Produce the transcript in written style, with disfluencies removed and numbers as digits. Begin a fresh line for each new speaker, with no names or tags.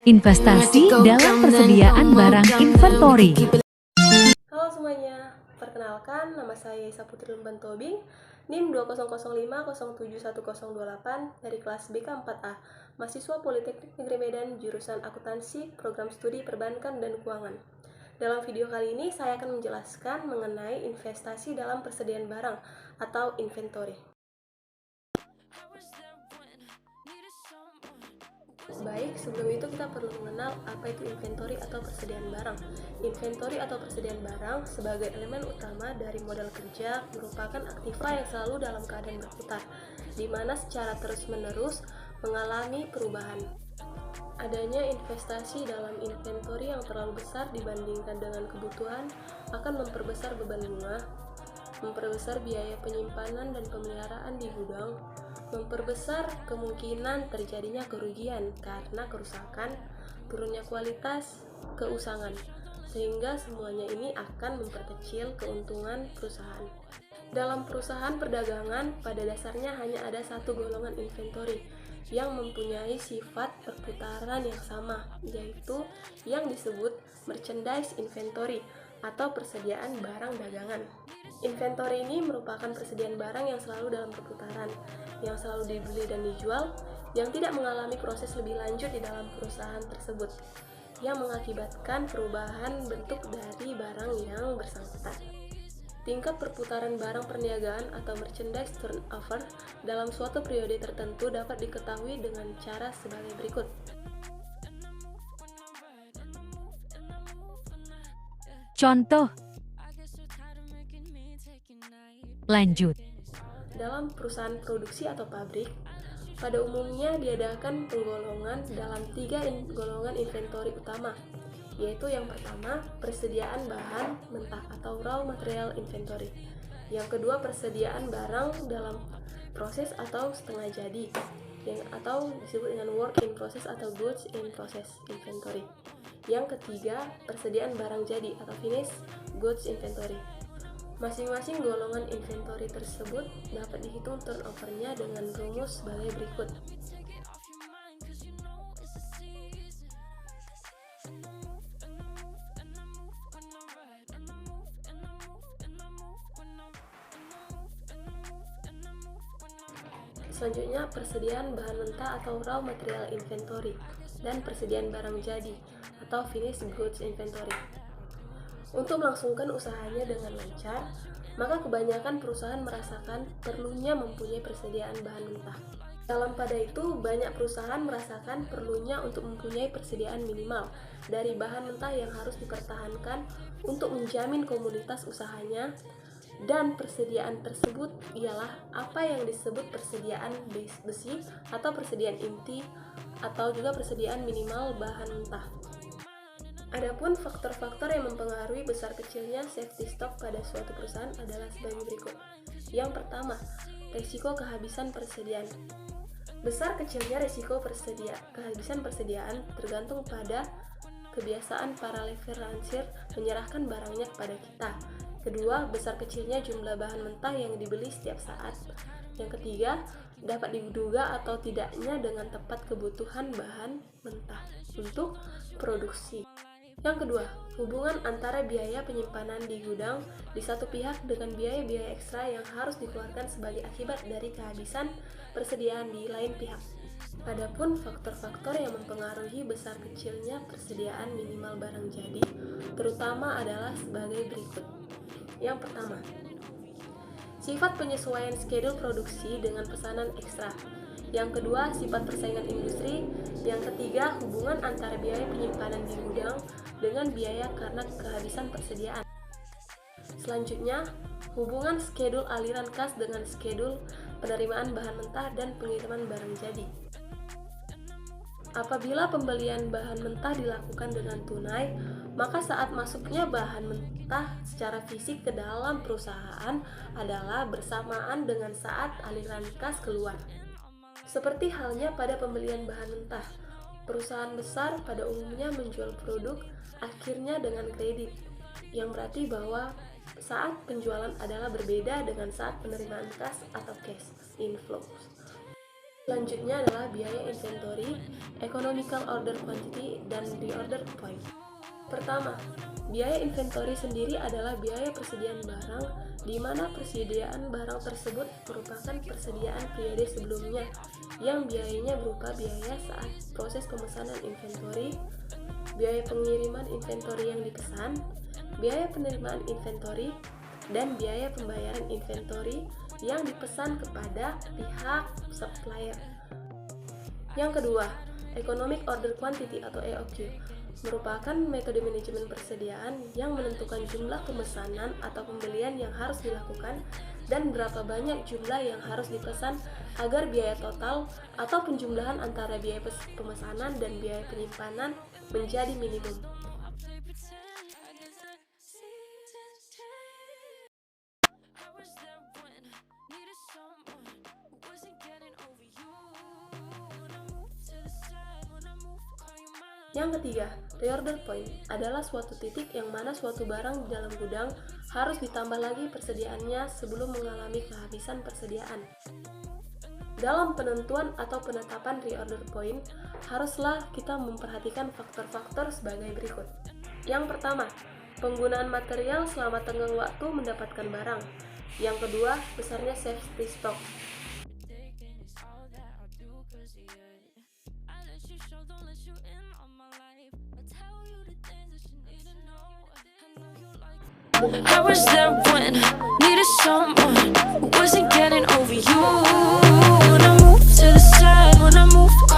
Investasi dalam persediaan barang inventory.
Halo semuanya, perkenalkan nama saya Isa Putri Lumban Tobing, NIM 2005071028 dari kelas BK4A, mahasiswa Politeknik Negeri Medan, jurusan Akuntansi, program studi Perbankan dan Keuangan. Dalam video kali ini saya akan menjelaskan mengenai investasi dalam persediaan barang atau inventory. Baik, sebelum itu kita perlu mengenal apa itu inventory atau persediaan barang. Inventory atau persediaan barang sebagai elemen utama dari modal kerja merupakan aktiva yang selalu dalam keadaan berputar, di mana secara terus-menerus mengalami perubahan. Adanya investasi dalam inventory yang terlalu besar dibandingkan dengan kebutuhan akan memperbesar beban bunga, memperbesar biaya penyimpanan dan pemeliharaan di gudang, memperbesar kemungkinan terjadinya kerugian karena kerusakan, turunnya kualitas, keusangan, sehingga semuanya ini akan memperkecil keuntungan perusahaan. Dalam perusahaan perdagangan, pada dasarnya hanya ada satu golongan inventory yang mempunyai sifat perputaran yang sama, yaitu yang disebut merchandise inventory atau persediaan barang dagangan. Inventory ini merupakan persediaan barang yang selalu dalam perputaran, yang selalu dibeli dan dijual, yang tidak mengalami proses lebih lanjut di dalam perusahaan tersebut, yang mengakibatkan perubahan bentuk dari barang yang bersangkutan. Tingkat perputaran barang perniagaan atau merchandise turnover dalam suatu periode tertentu dapat diketahui dengan cara sebagai berikut.
Contoh. Lanjut.
Dalam perusahaan produksi atau pabrik, pada umumnya diadakan penggolongan dalam 3 golongan inventory utama, yaitu yang pertama, persediaan bahan mentah atau raw material inventory. Yang kedua, persediaan barang dalam proses atau setengah jadi, atau disebut dengan work in process atau goods in process inventory. Yang ketiga, persediaan barang jadi atau finished goods inventory. Masing-masing golongan inventory tersebut dapat dihitung turnover-nya dengan rumus sebagai berikut. Selanjutnya, persediaan bahan mentah atau raw material inventory dan persediaan barang jadi atau finished goods inventory. Untuk melangsungkan usahanya dengan lancar, maka kebanyakan perusahaan merasakan perlunya mempunyai persediaan bahan mentah. Dalam pada itu, banyak perusahaan merasakan perlunya untuk mempunyai persediaan minimal dari bahan mentah yang harus dipertahankan untuk menjamin komoditas usahanya, dan persediaan tersebut ialah apa yang disebut persediaan besi atau persediaan inti atau juga persediaan minimal bahan mentah. Adapun faktor-faktor yang mempengaruhi besar kecilnya safety stock pada suatu perusahaan adalah sebagai berikut. Yang pertama, risiko kehabisan persediaan. Besar kecilnya risiko kehabisan persediaan tergantung pada kebiasaan para leverancier menyerahkan barangnya kepada kita. Kedua, besar kecilnya jumlah bahan mentah yang dibeli setiap saat. Yang ketiga, dapat diduga atau tidaknya dengan tepat kebutuhan bahan mentah untuk produksi. Yang kedua, hubungan antara biaya penyimpanan di gudang di satu pihak dengan biaya-biaya ekstra yang harus dikeluarkan sebagai akibat dari kehabisan persediaan di lain pihak. Adapun faktor-faktor yang mempengaruhi besar kecilnya persediaan minimal barang jadi, terutama adalah sebagai berikut. Yang pertama, sifat penyesuaian schedule produksi dengan pesanan ekstra. Yang kedua, sifat persaingan industri. Yang ketiga, hubungan antara biaya penyimpanan di gudang dengan biaya karena kehabisan persediaan. Selanjutnya, hubungan schedule aliran kas dengan schedule penerimaan bahan mentah dan pengiriman barang jadi. Apabila pembelian bahan mentah dilakukan dengan tunai, maka saat masuknya bahan mentah secara fisik ke dalam perusahaan adalah bersamaan dengan saat aliran kas keluar. Seperti halnya pada pembelian bahan mentah, perusahaan besar pada umumnya menjual produk akhirnya dengan kredit, yang berarti bahwa saat penjualan adalah berbeda dengan saat penerimaan kas atau cash inflows. Selanjutnya adalah biaya inventory, economical order quantity, dan reorder point. Pertama, biaya inventory sendiri adalah biaya persediaan barang, di mana persediaan barang tersebut merupakan persediaan periode sebelumnya, yang biayanya berupa biaya saat proses pemesanan inventory, biaya pengiriman inventory yang dipesan, biaya penerimaan inventory, dan biaya pembayaran inventory yang dipesan kepada pihak supplier. Yang kedua, Economic Order Quantity atau EOQ merupakan metode manajemen persediaan yang menentukan jumlah pemesanan atau pembelian yang harus dilakukan dan berapa banyak jumlah yang harus dipesan agar biaya total atau penjumlahan antara biaya pemesanan dan biaya penyimpanan menjadi minimum. Yang ketiga, reorder point adalah suatu titik yang mana suatu barang di dalam gudang harus ditambah lagi persediaannya sebelum mengalami kehabisan persediaan. Dalam penentuan atau penetapan reorder point, haruslah kita memperhatikan faktor-faktor sebagai berikut. Yang pertama, penggunaan material selama tenggang waktu mendapatkan barang. Yang kedua, besarnya safety stock.
I was there when needed someone who wasn't getting over you. When I moved to the side, when I moved